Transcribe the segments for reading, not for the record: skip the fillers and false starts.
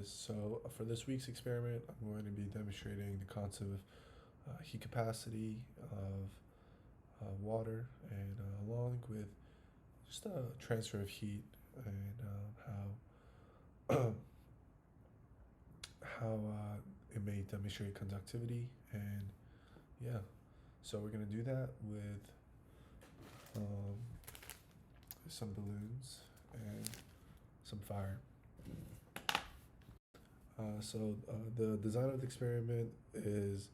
So for this week's experiment, I'm going to be demonstrating the concept of heat capacity of water, and along with just a transfer of heat, and how it may demonstrate conductivity. And yeah, so we're gonna do that with um, some balloons and some fire. The design of the experiment is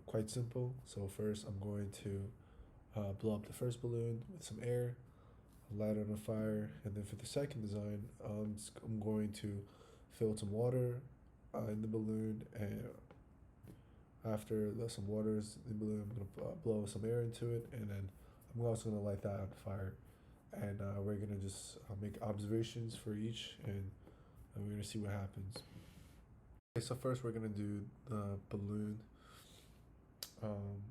quite simple. So first, I'm going to blow up the first balloon with some air, light it on fire, and then for the second design, I'm going to fill some water in the balloon, and after some water is in the balloon, I'm gonna blow some air into it, and then I'm also gonna light that on fire, and we're gonna just make observations for each, and we're gonna see what happens. Okay, so first we're gonna do the balloon, um,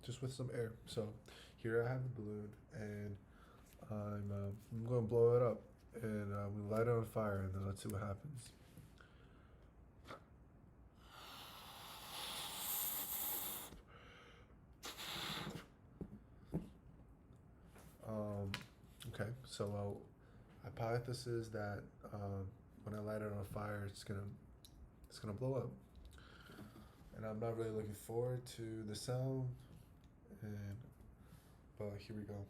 just with some air. So here I have the balloon, and I'm gonna blow it up, and we light it on fire, and then let's see what happens. Um, okay, so hypothesis that when I light it on fire, it's gonna blow up, and I'm not really looking forward to the sound, and but here we go.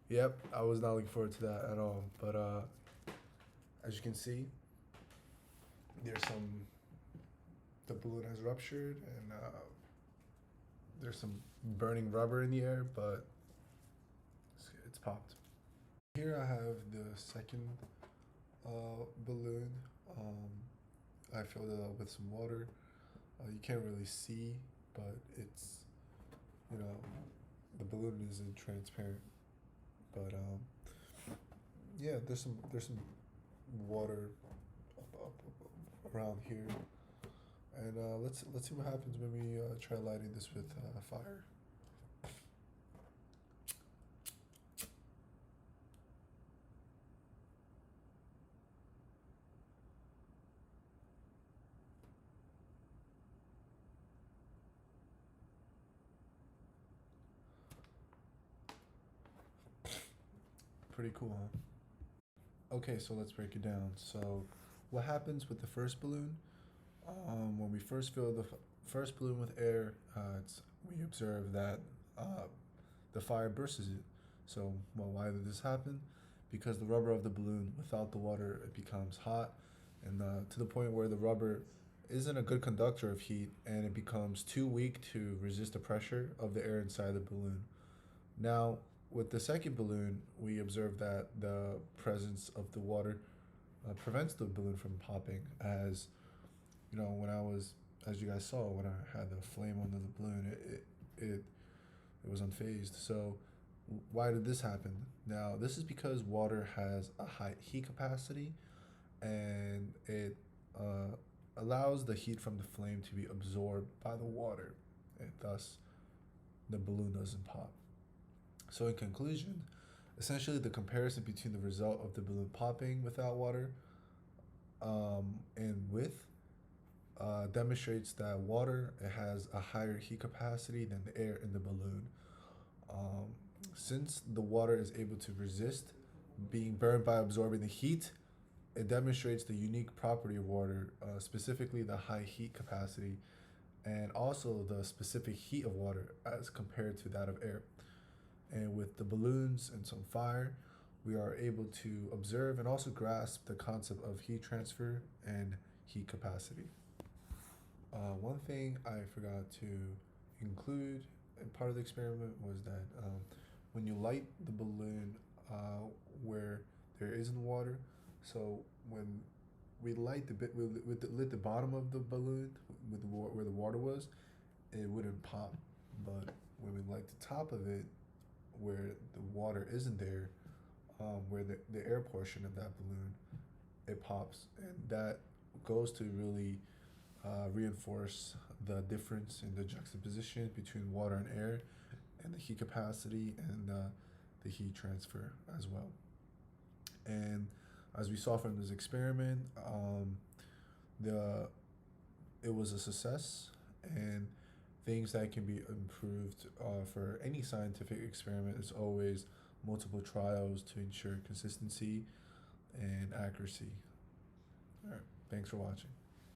Yep, I was not looking forward to that at all. But as you can see, there's some the balloon has ruptured, and there's some burning rubber in the air, but it's popped. Here I have the second balloon. Um, I filled it up with some water. You can't really see, but it's, you know, the balloon isn't transparent. But yeah, there's some water around here, and let's see what happens when we try lighting this with fire. Pretty cool, huh? Okay, so let's break it down. So, what happens with the first balloon? When we first fill the first balloon with air, we observe that uh, the fire bursts it. So, well, why did this happen? Because the rubber of the balloon, without the water, it becomes hot, and to the point where the rubber isn't a good conductor of heat, and it becomes too weak to resist the pressure of the air inside the balloon. Now, with the second balloon, we observe that the presence of the water prevents the balloon from popping. As you know, as you guys saw, when I had the flame under the balloon, it was unfazed. So, why did this happen? Now, this is because water has a high heat capacity, and it allows the heat from the flame to be absorbed by the water, and thus the balloon doesn't pop. So, in conclusion, essentially the comparison between the result of the balloon popping without water and with demonstrates that water it has a higher heat capacity than the air in the balloon. Um, since the water is able to resist being burned by absorbing the heat, it demonstrates the unique property of water, specifically the high heat capacity, and also the specific heat of water as compared to that of air. And with the balloons and some fire, we are able to observe and also grasp the concept of heat transfer and heat capacity. One thing I forgot to include in part of the experiment was that when you light the balloon where there isn't water, so when we light the bit with lit the bottom of the balloon with where the water was, it wouldn't pop. But when we light the top of it, where the water isn't there, where the air portion of that balloon, it pops, and that goes to really reinforce the difference in the juxtaposition between water and air, and the heat capacity and the heat transfer as well. And as we saw from this experiment, the it was a success, and things that can be improved for any scientific experiment is always multiple trials to ensure consistency and accuracy. All right, thanks for watching.